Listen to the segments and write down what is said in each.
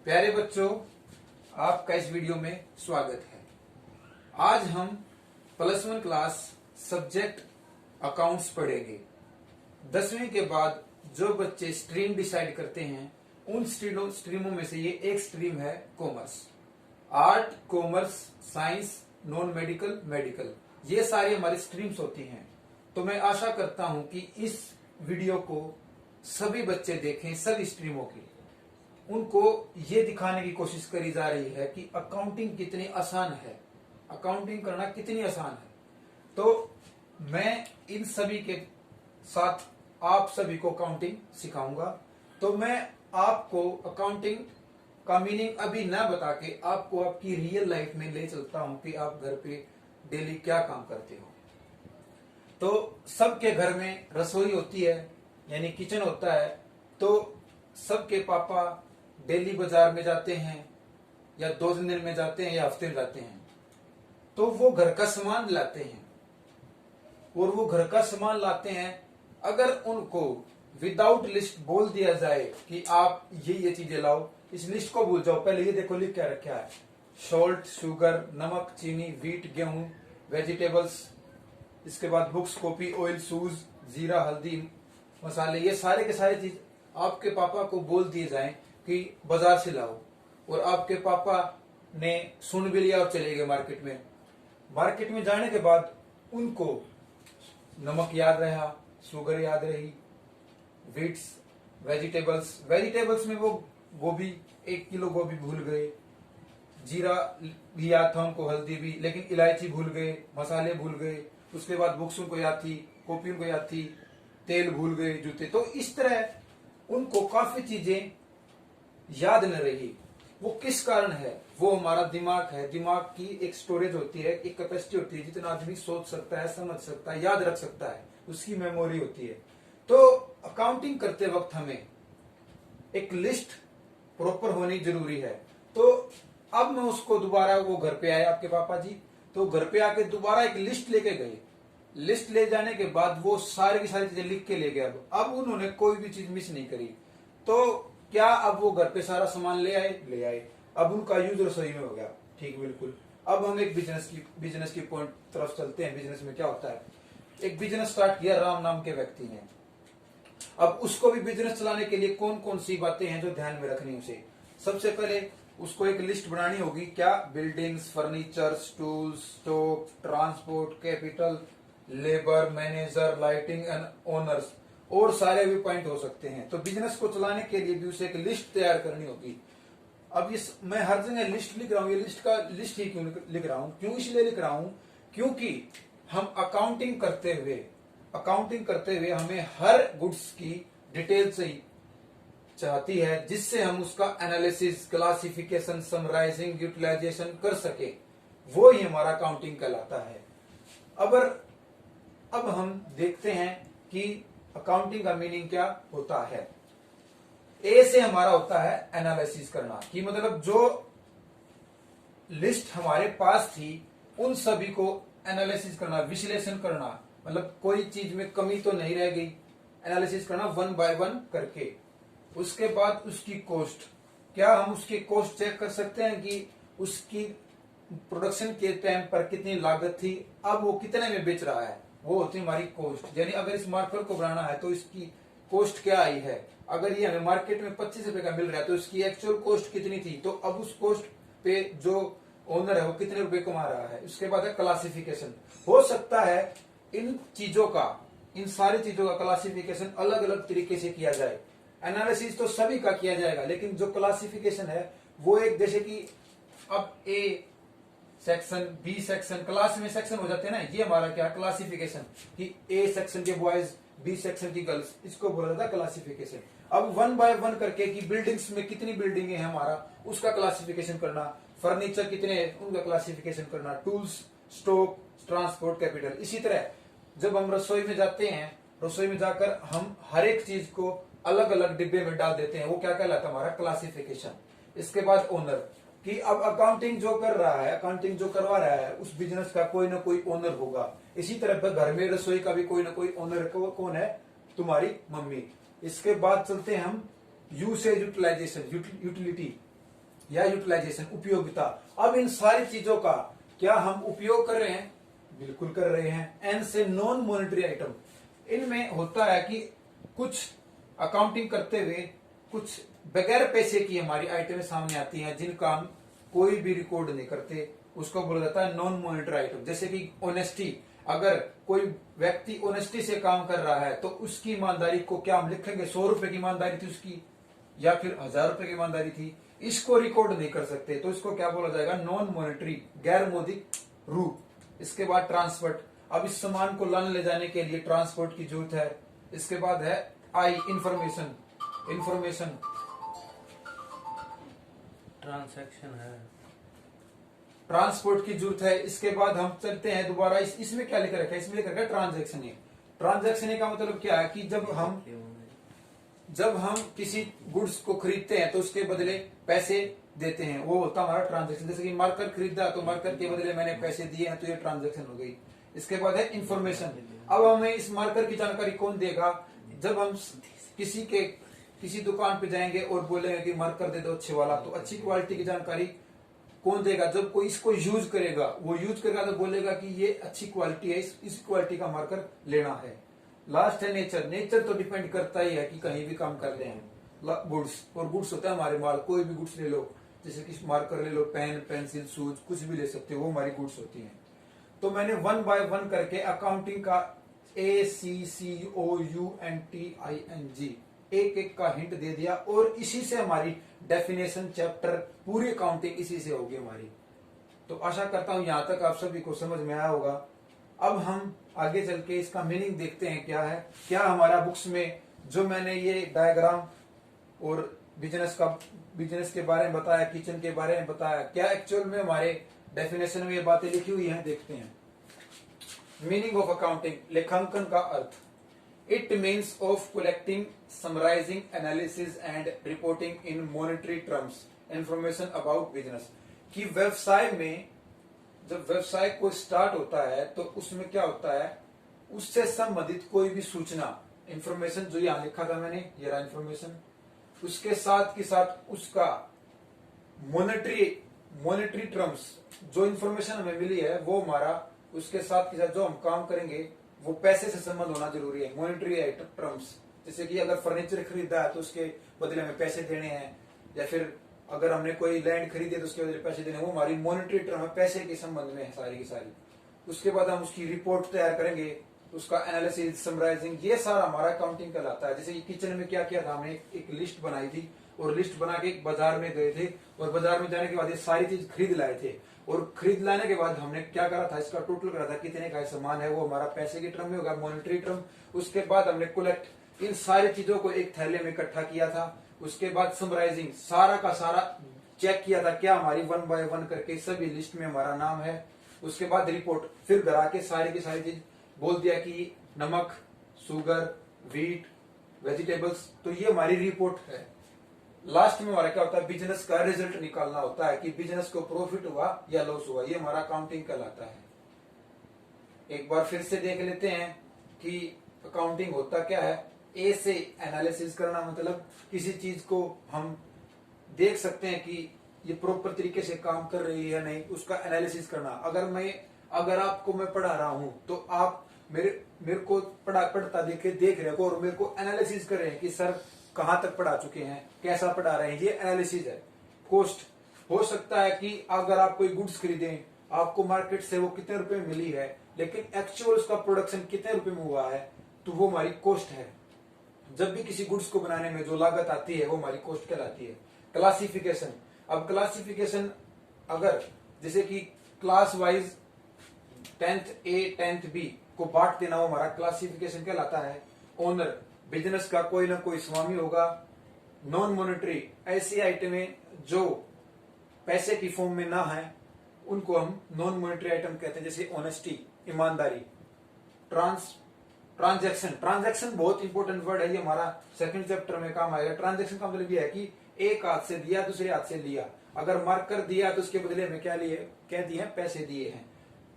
प्यारे बच्चों, आपका इस वीडियो में स्वागत है। आज हम +1 क्लास सब्जेक्ट अकाउंट्स पढ़ेंगे। 10वीं के बाद जो बच्चे स्ट्रीम डिसाइड करते हैं उन स्ट्रीमों में से ये एक स्ट्रीम है commerce. Art, commerce, science, non medical, medical, ये सारी हमारी स्ट्रीम्स होती हैं। तो मैं आशा करता हूं कि इस वीडियो को सभी बच्चे देखें, सभी स्ट्रीमों की। उनको ये दिखाने की कोशिश करी जा रही है कि अकाउंटिंग कितनी आसान है, अकाउंटिंग करना कितनी आसान है। तो मैं इन सभी के साथ आप सभी को अकाउंटिंग सिखाऊंगा। तो मैं आपको अकाउंटिंग का मीनिंग अभी ना बता के आपको आपकी रियल लाइफ में ले चलता हूं कि आप घर पे डेली क्या काम करते हो। तो सबके घर में रसोई होती है, यानी किचन होता है। तो सबके पापा डेली बाजार में जाते हैं, या 2 दिन में जाते हैं, या हफ्ते में जाते हैं। तो वो घर का सामान लाते हैं, और वो घर का सामान लाते हैं। अगर उनको विदाउट लिस्ट बोल दिया जाए कि आप ये चीजें लाओ, इस लिस्ट को भूल जाओ, पहले ये देखो लिख क्या रखा है। सॉल्ट, शुगर, नमक, चीनी, व्हीट, गेहूं, वेजिटेबल्स, इसके बाद बुक्स, कॉपी, ऑयल, शूज, जीरा, हल्दी, मसाले, ये सारे के सारे चीज आपके पापा को बोल दिए जाएं कि बाजार से लाओ, और आपके पापा ने सुन भी लिया और चले गए मार्केट में। मार्केट में जाने के बाद उनको नमक याद रहा, शुगर याद रही, व्हीट्स, वेजिटेबल्स में वो गोभी, 1 किलो गोभी भूल गए, जीरा भी याद था उनको, हल्दी भी, लेकिन इलायची भूल गए, मसाले भूल गए। उसके बाद बुक्स उनको याद थी, कॉपी उनको याद थी, तेल भूल गए, जूते। तो इस तरह उनको काफी चीजें याद न रही। वो किस कारण है? वो हमारा दिमाग है। दिमाग की एक स्टोरेज होती है, एक कैपेसिटी होती है, जितना आदमी सोच सकता है, समझ सकता है, याद रख सकता है, उसकी मेमोरी होती है। तो अकाउंटिंग करते वक्त हमें एक लिस्ट प्रॉपर होनी जरूरी है। तो अब मैं उसको दोबारा, वो घर पे आए आपके पापा जी, तो घर पे आके दोबारा एक लिस्ट लेके गए। लिस्ट ले जाने के बाद वो सारी की सारी चीजें लिख के ले गए। अब उन्होंने कोई भी चीज मिस नहीं करी। तो क्या अब वो घर पे सारा सामान ले आए। अब उनका यूज रसोई में हो गया। ठीक, बिल्कुल। अब हम एक बिजनेस की पॉइंट तरफ चलते हैं। बिजनेस में क्या होता है? एक बिजनेस स्टार्ट किया राम नाम के व्यक्ति ने। अब उसको भी बिजनेस चलाने के लिए कौन कौन सी बातें हैं जो ध्यान में रखनी उसे? सबसे पहले उसको एक लिस्ट बनानी होगी। क्या? Buildings, furniture, tools, stock, transport, capital, labour, manager, lighting and owners, और सारे भी पॉइंट हो सकते हैं। तो बिजनेस को चलाने के लिए भी उसे एक लिस्ट तैयार करनी होगी। अब इस मैं हर जगह लिस्ट लिख रहा हूँ, ये लिस्ट ही क्यों लिख रहा हूँ? क्यों इसलिए लिख रहा हूँ? क्योंकि हम अकाउंटिंग करते हुए हमें हर गुड्स की डिटेल चाहिए चाहती है, जिससे हम उसका एनालिसिस, क्लासिफिकेशन, समराइजिंग, यूटिलाइजेशन कर सके। वो ही हमारा अकाउंटिंग कहलाता है। अब हम देखते हैं कि अकाउंटिंग का मीनिंग क्या होता है। ए से हमारा होता है एनालिसिस करना, कि मतलब जो लिस्ट हमारे पास थी उन सभी को एनालिसिस करना, विश्लेषण करना, मतलब कोई चीज में कमी तो नहीं रह गई, एनालिसिस करना 1 बाय 1 करके। उसके बाद उसकी कॉस्ट, क्या हम उसकी कॉस्ट चेक कर सकते हैं कि उसकी प्रोडक्शन के टाइम पर कितनी लागत थी, अब वो कितने में बेच रहा है, वो होती है हमारी कॉस्ट। यानी अगर इस मार्कर को बनाना है तो इसकी कॉस्ट क्या आई है। अगर ये हमें मार्केट में 25 रुपए का मिल रहा है तो इसकी एक्चुअल कॉस्ट कितनी थी, तो अब उस कॉस्ट पे जो ओनर है वो कितने रुपए कमा रहा है। उसके बाद है क्लासिफिकेशन। हो सकता है इन सारी चीजों का क्लासिफिकेशन अलग अलग तरीके से किया जाए। एनालिसिस तो सभी का किया जाएगा, लेकिन जो क्लासिफिकेशन है वो एक, जैसे कि अब A section, B section, class में सेक्शन हो जाते हैं ना, ये हमारा क्या क्लासिफिकेशन, कि ए सेक्शन के बॉयज, बी सेक्शन की गर्ल्स, इसको बोला जाता है क्लासिफिकेशन। अब 1 बाय 1 करके कि बिल्डिंग्स में कितनी बिल्डिंग है हमारा, उसका क्लासिफिकेशन करना, फर्नीचर कितने है उनका क्लासिफिकेशन करना, टूल्स, स्टॉक, ट्रांसपोर्ट, कैपिटल। इसी तरह जब हम रसोई में जाते हैं, रसोई में जाकर हम हर एक चीज को अलग अलग डिब्बे में डाल देते हैं, वो क्या कहलाता है? हमारा क्लासिफिकेशन। इसके बाद ओनर, कि अब अकाउंटिंग जो कर रहा है, अकाउंटिंग जो करवा रहा है, उस बिजनेस का कोई ना कोई ओनर होगा। इसी तरह घर में रसोई का भी कोई ना कोई ओनर कौन है? तुम्हारी मम्मी। इसके बाद चलते हैं हम यूसेज यूटिलाइजेशन, यूटिलिटी, या यूटिलाइजेशन, उपयोगिता। अब इन सारी चीजों का क्या हम उपयोग कर रहे हैं? बिल्कुल कर रहे हैं। एन से नॉन मॉनेटरी आइटम, इनमें होता है कि कुछ अकाउंटिंग करते हुए कुछ बगैर पैसे की हमारी आइटमें सामने आती हैं जिनका हम कोई भी रिकॉर्ड नहीं करते, उसको बोला जाता है नॉन मॉनेटरी आइटम। जैसे कि ऑनेस्टी, अगर कोई व्यक्ति ऑनेस्टी से काम कर रहा है तो उसकी ईमानदारी को क्या हम लिखेंगे? 100 रुपए की ईमानदारी थी उसकी, या फिर 1000 रुपए की ईमानदारी थी, इसको रिकॉर्ड नहीं कर सकते, तो इसको क्या बोला जाएगा? नॉन मॉनेटरी, गैर मौद्रिक रूप। इसके बाद ट्रांसपोर्ट, अब इस सामान को लाने ले जाने के लिए ट्रांसपोर्ट की जरूरत है। इसके बाद है आई, इंफॉर्मेशन, इंफॉर्मेशन ट्रांसैक्शन है, ट्रांसपोर्ट की जरूरत है। इसके बाद हम चलते हैं दोबारा, इसमें क्या लिखा रखा है? इसमें लिखा रखा है ट्रांजैक्शन। ट्रांजैक्शन का मतलब क्या है कि जब हम किसी गुड्स को खरीदते हैं तो उसके बदले पैसे देते हैं, वो होता है हमारा ट्रांजैक्शन। जैसे कि मार्कर खरीदा तो मार्कर के बदले मैंने पैसे दिए हैं, तो ये ट्रांजैक्शन हो गई। इसके बाद है इंफॉर्मेशन। अब हमें इस मार्कर की जानकारी कौन देगा? जब हम किसी दुकान पे जाएंगे और बोलेंगे कि मार्कर दे दो अच्छे वाला, तो अच्छी क्वालिटी की जानकारी कौन देगा? जब कोई इसको यूज करेगा, वो यूज करेगा तो बोलेगा कि ये अच्छी क्वालिटी है, इस क्वालिटी का मार्कर लेना है। लास्ट है नेचर। नेचर तो डिपेंड करता ही है कि कहीं भी काम कर रहे हैं। गुड्स, और गुड्स होता है हमारे माल, कोई भी गुड्स ले लो, जैसे कि मार्कर ले लो, पेन, पेंसिल, शूज, कुछ भी ले सकते हो, वो हमारी गुड्स होती हैं। तो मैंने 1 बाय 1 करके अकाउंटिंग का ACCOUNTING एक एक का हिंट दे दिया, और इसी से हमारी डेफिनेशन चैप्टर, पूरी अकाउंटिंग इसी से होगी हमारी। तो आशा करता हूं यहां तक आप सभी को समझ में आया होगा। अब हम आगे चल के इसका मीनिंग देखते हैं क्या है। क्या हमारा बुक्स में जो मैंने ये डायग्राम और बिजनेस के बारे में बताया, किचन के बारे में बताया, क्या एक्चुअल में हमारे डेफिनेशन में ये बातें लिखी हुई हैं? देखते हैं। मीनिंग ऑफ अकाउंटिंग, लेखांकन का अर्थ। It means of collecting, summarizing, analysis and reporting in monetary terms information about business। कि व्यवसाय में जब व्यवसाय को स्टार्ट होता है तो उसमें क्या होता है? उससे संबंधित कोई भी सूचना, इंफॉर्मेशन, जो यहां लिखा था मैंने, ये रहा इंफॉर्मेशन, उसके साथ के साथ उसका मॉनेटरी टर्म्स, जो इंफॉर्मेशन हमें मिली है वो हमारा, उसके साथ के साथ जो हम काम करेंगे वो पैसे से संबंध होना जरूरी है। मॉनेटरी टर्म्स, जैसे कि अगर फर्नीचर खरीदा है तो उसके बदले में पैसे देने हैं, या फिर अगर हमने कोई लैंड खरीदी है तो उसके बदले पैसे देने, वो हमारी मॉनेटरी टर्म है, पैसे के संबंध में है सारी की सारी। उसके बाद हम उसकी रिपोर्ट तैयार करेंगे, उसका एनालिसिस, समराइजिंग, ये सारा हमारा अकाउंटिंग कहलाता है। जैसे कि किचन में क्या किया था, हमने एक लिस्ट बनाई थी, और लिस्ट बना के बाजार में गए थे, और बाजार में जाने के बाद ये सारी चीज खरीद लाए थे, और खरीद लाने के बाद हमने क्या करा था, इसका टोटल करा था, कितने का सामान है, वो हमारा पैसे की टर्म में होगा, मॉनेटरी टर्म। उसके बाद हमने कलेक्ट इन सारी चीजों को एक थैले में इकट्ठा किया था। उसके बाद समराइजिंग, सारा का सारा चेक किया था, क्या हमारी 1 बाय 1 करके सभी लिस्ट में हमारा नाम है। उसके बाद रिपोर्ट, फिर घर आके सारी की सारी चीज बोल दिया कि नमक, शुगर, व्हीट, वेजिटेबल्स, तो ये हमारी रिपोर्ट है। लास्ट में हमारा क्या होता है? बिजनेस का रिजल्ट निकालना होता है कि बिजनेस को प्रॉफिट हुआ या लॉस हुआ, ये हमारा अकाउंटिंग कहलाता है। एक बार फिर से देख लेते हैं कि अकाउंटिंग होता क्या है। ए से एनालिसिस करना, मतलब किसी चीज को हम देख सकते हैं कि ये प्रॉपर तरीके से काम कर रही है नहीं, उसका एनालिसिस करना। अगर आपको मैं पढ़ा रहा हूं तो आप मेरे को पढ़ता देख रहे हो और मेरे को एनालिसिस कर रहे हैं कि सर कहां तक पढ़ा चुके हैं, कैसा पढ़ा रहे हैं, ये एनालिसिस है। कॉस्ट, हो सकता है कि अगर आप कोई गुड्स खरीदें, आपको मार्केट से वो कितने रुपए में मिली है, लेकिन एक्चुअल उसका प्रोडक्शन कितने रुपए में हुआ है, तो वो हमारी कॉस्ट है। जब भी किसी गुड्स को बनाने में जो लागत आती है वो हमारी कॉस्ट कहलाती है। क्लासिफिकेशन, अब क्लासिफिकेशन अगर जैसे कि class wise 10th A 10th B को बांट देना, वो हमारा क्लासिफिकेशन कहलाता है। ओनर, बिजनेस का कोई ना कोई स्वामी होगा। नॉन मॉनेटरी, ऐसी आइटमें जो पैसे की फॉर्म में ना है उनको हम नॉन मॉनेटरी आइटम कहते हैं, जैसे ऑनेस्टी, ईमानदारी। ट्रांजैक्शन बहुत इंपॉर्टेंट वर्ड है, ये हमारा सेकंड चैप्टर में काम आएगा। ट्रांजैक्शन का मतलब यह है कि एक हाथ से दिया, दूसरे हाथ से लिया। अगर मार्कर दिया तो उसके बदले में क्या दिए हैं? पैसे दिए हैं।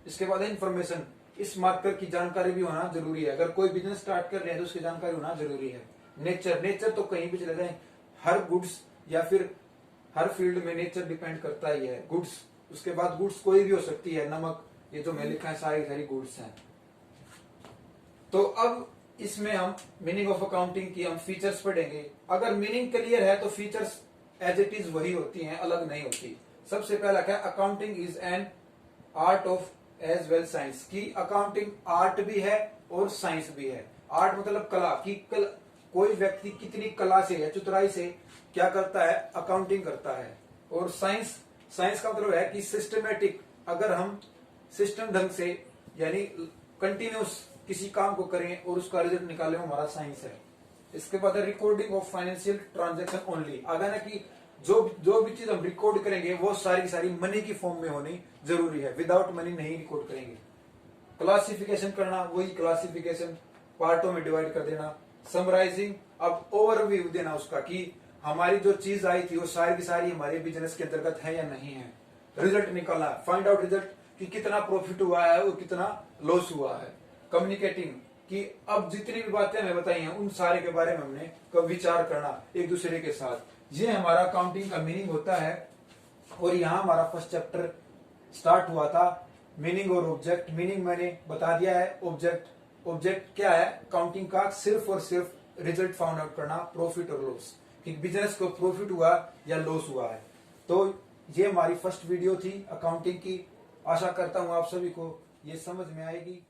इसके बाद इंफॉर्मेशन, इस मार्कर की जानकारी भी होना जरूरी है। अगर कोई बिजनेस स्टार्ट कर रहे हैं तो उसकी जानकारी होना जरूरी है। नेचर तो कहीं भी चले जाए, हर गुड्स या फिर हर फील्ड में नेचर डिपेंड करता ही है। गुड्स, उसके बाद गुड्स कोई भी हो सकती है, नमक, ये जो मैं लिखा है सारी सारी गुड्स हैं। तो अब इसमें हम मीनिंग ऑफ अकाउंटिंग की हम फीचर्स पढ़ेंगे। अगर मीनिंग क्लियर है तो फीचर्स एज इट इज वही होती हैं, अलग नहीं होती। सबसे पहला क्या, accounting is an art of as well science, की अकाउंटिंग आर्ट भी है और साइंस भी है। आर्ट मतलब कला, की कोई व्यक्ति कितनी कला से या चतुराई से क्या करता है, अकाउंटिंग करता है। और साइंस, साइंस का मतलब है कि सिस्टमेटिक, अगर हम सिस्टम ढंग से यानी कंटिन्यूस किसी काम को करें और उसका रिजल्ट निकालें, हमारा साइंस है। इसके बाद recording of financial transaction only, अगर ना कि जो भी चीज हम रिकॉर्ड करेंगे वो सारी सारी मनी की फॉर्म में होनी जरूरी है, विदाउट मनी नहीं रिकॉर्ड करेंगे। क्लासिफिकेशन करना, वही क्लासिफिकेशन पार्टों में डिवाइड कर देना। समराइजिंग, अब ओवरव्यू देना उसका कि हमारी जो चीज आई थी वो सारी की सारी हमारे बिजनेस के अंतर्गत है या नहीं है। रिजल्ट निकालना, फाइंड आउट रिजल्ट कि कितना प्रॉफिट हुआ है और कितना लॉस हुआ है। कम्युनिकेटिंग, कि अब जितनी भी बातें हमें बताई हैं उन सारे के बारे में हमने कब विचार करना एक दूसरे के साथ। ये हमारा अकाउंटिंग का मीनिंग होता है। और यहाँ हमारा फर्स्ट चैप्टर स्टार्ट हुआ था, मीनिंग और ऑब्जेक्ट। मीनिंग मैंने बता दिया है। ऑब्जेक्ट, ऑब्जेक्ट क्या है, अकाउंटिंग का सिर्फ और सिर्फ रिजल्ट फाउंड आउट करना, प्रॉफिट और लॉस, कि बिजनेस को प्रॉफिट हुआ या लॉस हुआ है। तो ये हमारी फर्स्ट वीडियो थी अकाउंटिंग की। आशा करता हूं आप सभी को ये समझ में आएगी।